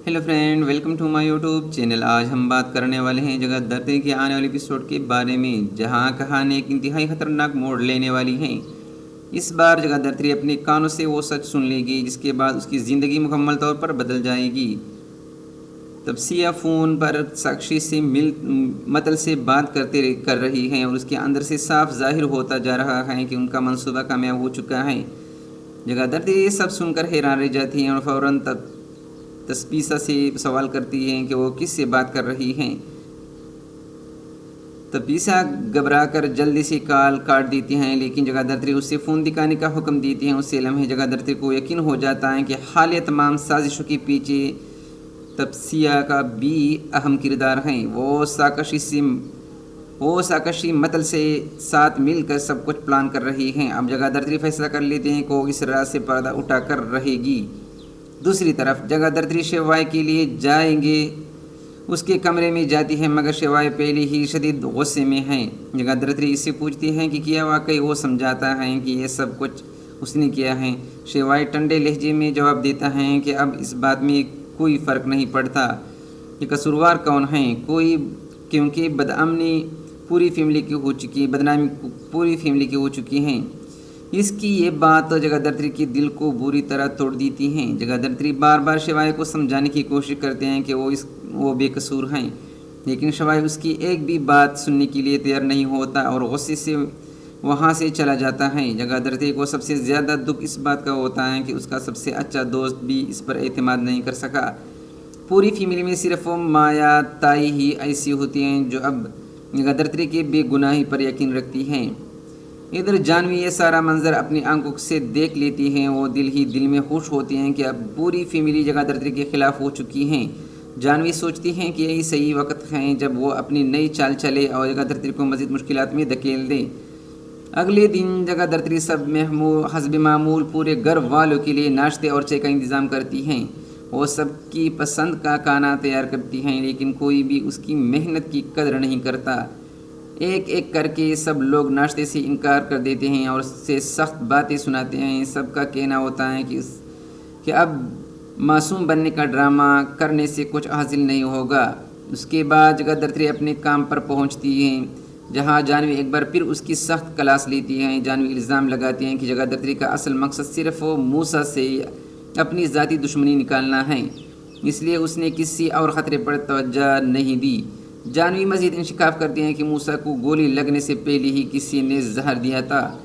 Hello friend, welcome to my YouTube channel. आज हम बात करने वाले हैं जगह दर्द के आने वाले एपिसोड के बारे में, जहां कहानी एक इंतहाई खतरनाक मोड़ लेने वाली है। इस बार जगह दर्द अपने कानों से वो सच सुन लेगी जिसके बाद उसकी ज़िंदगी मुकम्मल तौर पर बदल जाएगी। तब सिया फ़ोन पर साक्षी से मतल से बात कर रही हैं और उसके अंदर से साफ जाहिर होता जा रहा है कि उनका मंसूबा कामयाब हो चुका है। जगह दर्द ये सब सुनकर हैरान रह जाती हैं और फ़ौरन तस्पीसा से सवाल करती हैं कि वो किससे बात कर रही हैं। तस्पीसा घबरा कर जल्दी से कॉल काट देती हैं, लेकिन जगह दर्द उससे फ़ोन दिखाने का हुक्म देती हैं। उससे लम्हे जगह दर्द को यकीन हो जाता है कि हालिया तमाम साजिशों के पीछे तपसिया का भी अहम किरदार हैं। वो साकशी मतल से साथ मिलकर सब कुछ प्लान कर रही हैं। अब जगह दर्द फैसला कर लेते हैं कि वो इस रात से पर्दा उठाकर रहेगी। दूसरी तरफ जगह दर्द शेवाई के लिए जाएंगे। उसके कमरे में जाती है मगर शेवाई पहले ही शदीद गुस्से में है। जगह दर्द इससे पूछती हैं कि क्या वाकई वो समझाता है कि ये सब कुछ उसने किया है। शेवाई ठंडे लहजे में जवाब देता है कि अब इस बात में कोई फ़र्क नहीं पड़ता कि कसूरवार कौन है कोई, क्योंकि बदनामी पूरी फैमिली की हो चुकी है। इसकी ये बात जगह दर्द के दिल को बुरी तरह तोड़ देती हैं। जगह दर्द बार बार शिवाय को समझाने की कोशिश करते हैं कि वो बेकसूर हैं, लेकिन शिवाय उसकी एक भी बात सुनने के लिए तैयार नहीं होता और गुस्से से वहाँ से चला जाता है। जगह दर्द को सबसे ज़्यादा दुख इस बात का होता है कि उसका सबसे अच्छा दोस्त भी इस पर एतमाद नहीं कर सका। पूरी फैमिली में सिर्फ माया ताई ही ऐसी होती हैं जो अब जगह दर्द के बेगुनाही पर यकीन रखती हैं। इधर जानवी ये सारा मंजर अपनी आंखों से देख लेती हैं। वो दिल ही दिल में खुश होती हैं कि अब पूरी फैमिली जगह दर्द के खिलाफ हो चुकी हैं। जानवी सोचती हैं कि यही सही वक्त है जब वो अपनी नई चाल चले और जगह दर्द को मज़ीद मुश्किलात में धकेल दे। अगले दिन जगह दर्द सब हस्ब मामूल पूरे घर वालों के लिए नाश्ते और चाय का इंतज़ाम करती हैं। वो सबकी पसंद का खाना तैयार करती हैं, लेकिन कोई भी उसकी मेहनत की कदर नहीं करता। एक एक करके सब लोग नाश्ते से इनकार कर देते हैं और उससे सख्त बातें सुनाते हैं। सबका कहना होता है कि अब मासूम बनने का ड्रामा करने से कुछ हासिल नहीं होगा। उसके बाद जगह दर्द अपने काम पर पहुंचती हैं, जहां जानवी एक बार फिर उसकी सख्त क्लास लेती हैं। जानवी इल्ज़ाम लगाती हैं कि जगह दर्द का असल मकसद सिर्फ मूसा से अपनी ज़ाती दुश्मनी निकालना है, इसलिए उसने किसी और ख़तरे पर तवज्जो नहीं दी। जानवी मज़ीद इंशिकाफ करती हैं कि मूसा को गोली लगने से पहले ही किसी ने जहर दिया था।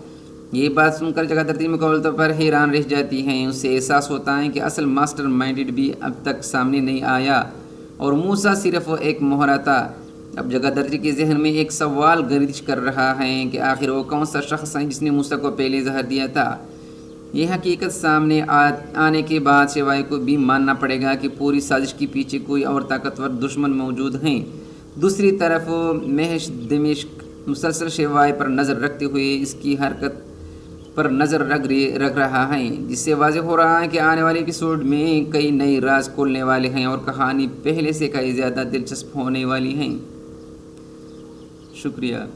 ये बात सुनकर जगह दर्द मुकम्मल तौर पर हैरान रह जाती हैं। उसे एहसास होता है कि असल मास्टर माइंडेड भी अब तक सामने नहीं आया और मूसा सिर्फ एक मोहरा था। अब जगह दर्द के जहन में एक सवाल गर्दिश कर रहा है कि आखिर वो कौन सा शख्स है जिसने मूसा को पहले जहर दिया था। यह हकीकत सामने आने के बाद शिवाय को भी मानना पड़ेगा कि पूरी साजिश के पीछे कोई और ताकतवर दुश्मन मौजूद हैं। दूसरी तरफ महश दिमिश्क मुसलसल शिवाय पर नज़र रखते हुए इसकी हरकत पर नज़र रख रहा है, जिससे वाज़ेह हो रहा है कि आने वाले एपिसोड में कई नए राज खोलने वाले हैं और कहानी पहले से कई ज़्यादा दिलचस्प होने वाली हैं। शुक्रिया।